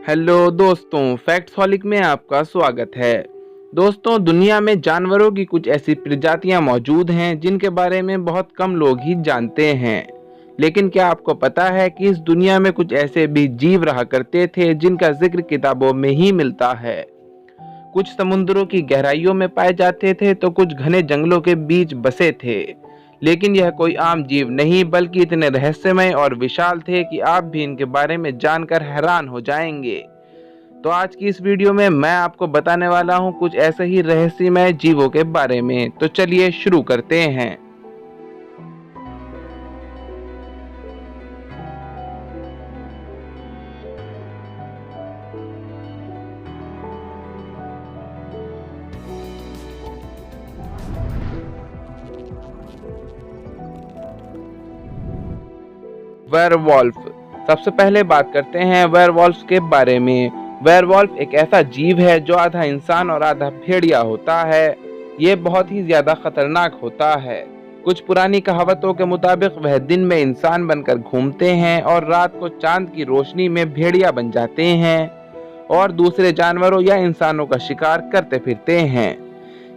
Hello दोस्तों, फैक्ट्सहॉलिक में आपका स्वागत है। दोस्तों, दुनिया में जानवरों की कुछ ऐसी प्रजातियां मौजूद हैं जिनके बारे में बहुत कम लोग ही जानते हैं। लेकिन क्या आपको पता है कि इस दुनिया में कुछ ऐसे भी जीव रहा करते थे जिनका जिक्र किताबों में ही मिलता है। कुछ समुद्रों की गहराइयों में पाए जाते थे तो कुछ घने जंगलों के बीच बसे थे। लेकिन यह कोई आम जीव नहीं बल्कि इतने रहस्यमय और विशाल थे कि आप भी इनके बारे में जानकर हैरान हो जाएंगे। तो आज की इस वीडियो में मैं आपको बताने वाला हूं कुछ ऐसे ही रहस्यमय जीवों के बारे में। तो चलिए शुरू करते हैं। वेयरवॉल्फ। सबसे पहले बात करते हैं वेयरवॉल्फ के बारे में। वेयरवॉल्फ एक ऐसा जीव है जो आधा इंसान और आधा भेड़िया होता है। ये बहुत ही ज्यादा खतरनाक होता है। कुछ पुरानी कहावतों के मुताबिक वह दिन में इंसान बनकर घूमते हैं और रात को चांद की रोशनी में भेड़िया बन जाते हैं और दूसरे जानवरों या इंसानों का शिकार करते फिरते हैं।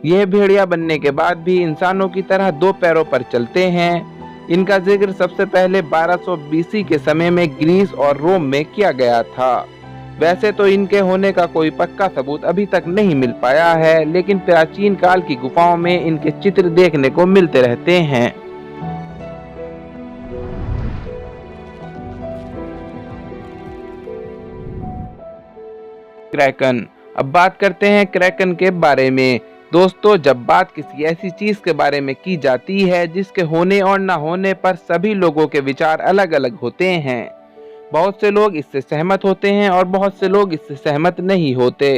यह भेड़िया बनने के बाद भी इंसानों की तरह दो पैरों पर चलते हैं। इनका जिक्र सबसे पहले 1200 बीसी के समय में ग्रीस और रोम में किया गया था। वैसे तो इनके होने का कोई पक्का सबूत अभी तक नहीं मिल पाया है, लेकिन प्राचीन काल की गुफाओं में इनके चित्र देखने को मिलते रहते हैं। क्रैकन। अब बात करते हैं क्रैकन के बारे में। दोस्तों, जब बात किसी ऐसी चीज के बारे में की जाती है जिसके होने और न होने पर सभी लोगों के विचार अलग अलग होते हैं। बहुत से लोग इससे सहमत होते हैं और बहुत से लोग इससे सहमत नहीं होते।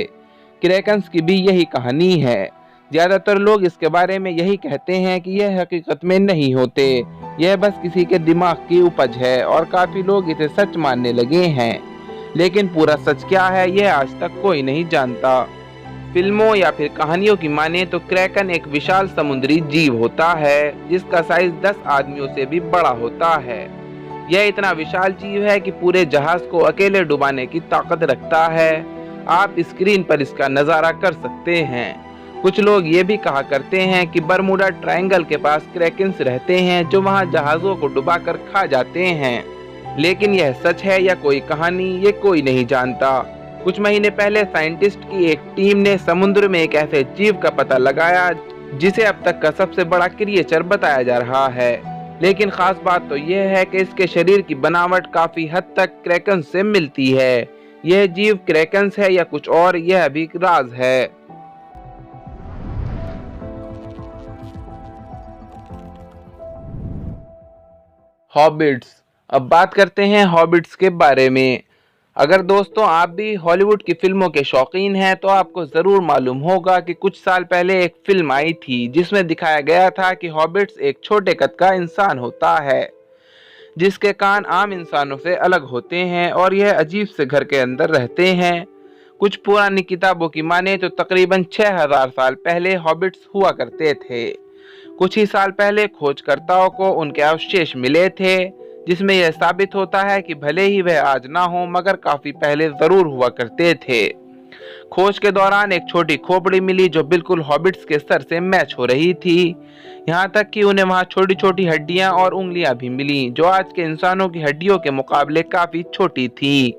क्रैकन्स की भी यही कहानी है। ज्यादातर लोग इसके बारे में यही कहते हैं कि यह हकीकत में नहीं होते, यह बस किसी के दिमाग की उपज है, और काफी लोग इसे सच मानने लगे हैं। लेकिन पूरा सच क्या है यह आज तक कोई नहीं जानता। फिल्मों या फिर कहानियों की माने तो क्रैकन एक विशाल समुद्री जीव होता है जिसका साइज 10 आदमियों से भी बड़ा होता है। यह इतना विशाल जीव है कि पूरे जहाज को अकेले डुबाने की ताकत रखता है। आप स्क्रीन पर इसका नजारा कर सकते हैं। कुछ लोग ये भी कहा करते हैं कि बरमूडा ट्रायंगल के पास क्रैकन्स रहते हैं जो वहां जहाजों को डुबाकर खा जाते हैं। लेकिन यह सच है या कोई कहानी, ये कोई नहीं जानता। कुछ महीने पहले साइंटिस्ट की एक टीम ने समुद्र में एक ऐसे जीव का पता लगाया जिसे अब तक का सबसे बड़ा क्रिएचर बताया जा रहा है। लेकिन खास बात तो यह है कि इसके शरीर की बनावट काफी हद तक क्रैकन से मिलती है। यह जीव क्रैकन्स है या कुछ और, यह अभी राज है। हॉबिट्स। अब बात करते हैं हॉबिट्स के बारे में। अगर दोस्तों आप भी हॉलीवुड की फिल्मों के शौकीन हैं तो आपको जरूर मालूम होगा कि कुछ साल पहले एक फिल्म आई थी जिसमें दिखाया गया था कि हॉबिट्स एक छोटे कद का इंसान होता है जिसके कान आम इंसानों से अलग होते हैं और यह अजीब से घर के अंदर रहते हैं। कुछ पुरानी किताबों की माने तो तकरीबन 6000 साल पहले हॉबिट्स हुआ करते थे। कुछ ही साल पहले खोजकर्ताओं को उनके अवशेष मिले थे जिसमें यह साबित होता है कि भले ही वह आज ना हो मगर काफी पहले जरूर हुआ करते थे। खोज के दौरान एक छोटी खोपड़ी मिली जो बिल्कुल हॉबिट्स के सर से मैच हो रही थी। यहाँ तक कि उन्हें वहाँ छोटी छोटी हड्डियां और उंगलियां भी मिली जो आज के इंसानों की हड्डियों के मुकाबले काफी छोटी थी।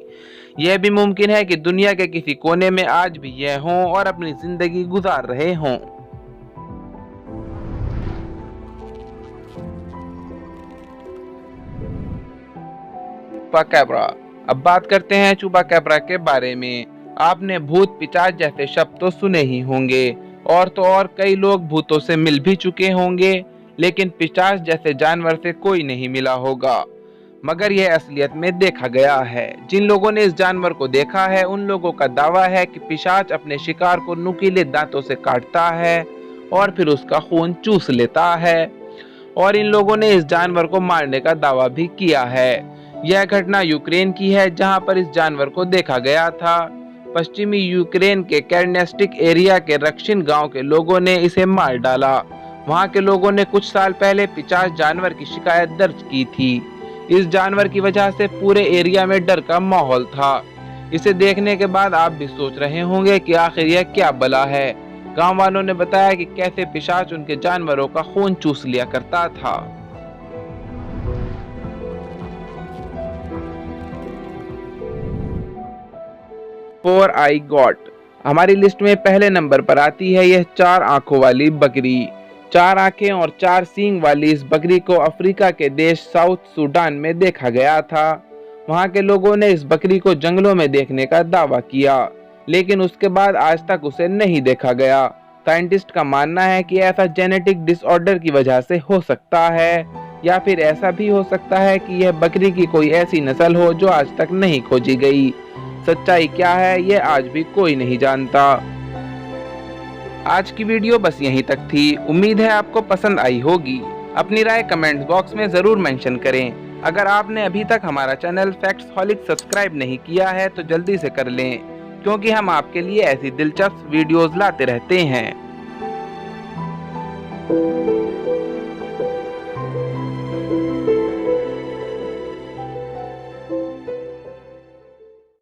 यह भी मुमकिन है कि दुनिया के किसी कोने में आज भी यह हों और अपनी जिंदगी गुजार रहे हों। चुपाकैब्रा। अब बात करते हैं चुपाकैब्रा के बारे में। आपने भूत पिशाच जैसे शब्द तो सुने ही होंगे और तो और कई लोग भूतों से मिल भी चुके होंगे, लेकिन पिशाच जैसे जानवर से कोई नहीं मिला होगा। मगर यह असलियत में देखा गया है। जिन लोगों ने इस जानवर को देखा है उन लोगों का दावा है कि पिशाच अपने शिकार को नुकीले दांतों से काटता है और फिर उसका खून चूस लेता है, और इन लोगों ने इस जानवर को मारने का दावा भी किया है। यह घटना यूक्रेन की है जहां पर इस जानवर को देखा गया था। पश्चिमी यूक्रेन के कैरनेस्टिक एरिया के रक्षिन गांव के लोगों ने इसे मार डाला। वहां के लोगों ने कुछ साल पहले 50 जानवर की शिकायत दर्ज की थी। इस जानवर की वजह से पूरे एरिया में डर का माहौल था। इसे देखने के बाद आप भी सोच रहे होंगे कि आखिर यह क्या बला है। गांव वालों ने बताया कि कैसे पिशाच उनके जानवरों का खून चूस लिया करता था। 4 आई गॉट हमारी लिस्ट में पहले नंबर पर आती है यह 4 आंखों वाली बकरी। 4 आंखें और 4 सींग वाली इस बकरी को अफ्रीका के देश साउथ सूडान में देखा गया था। वहां के लोगों ने इस बकरी को जंगलों में देखने का दावा किया, लेकिन उसके बाद आज तक उसे नहीं देखा गया। साइंटिस्ट का मानना है कि ऐसा जेनेटिक डिसऑर्डर की वजह से हो सकता है, या फिर ऐसा भी हो सकता है कि यह बकरी की कोई ऐसी नस्ल हो जो आज तक नहीं खोजी गई। सच्चाई क्या है यह आज भी कोई नहीं जानता। आज की वीडियो बस यहीं तक थी। उम्मीद है आपको पसंद आई होगी। अपनी राय कमेंट बॉक्स में जरूर मेंशन करें। अगर आपने अभी तक हमारा चैनल फैक्ट्सहॉलिक सब्सक्राइब नहीं किया है तो जल्दी से कर लें, क्योंकि हम आपके लिए ऐसी दिलचस्प वीडियोस लाते रहते हैं।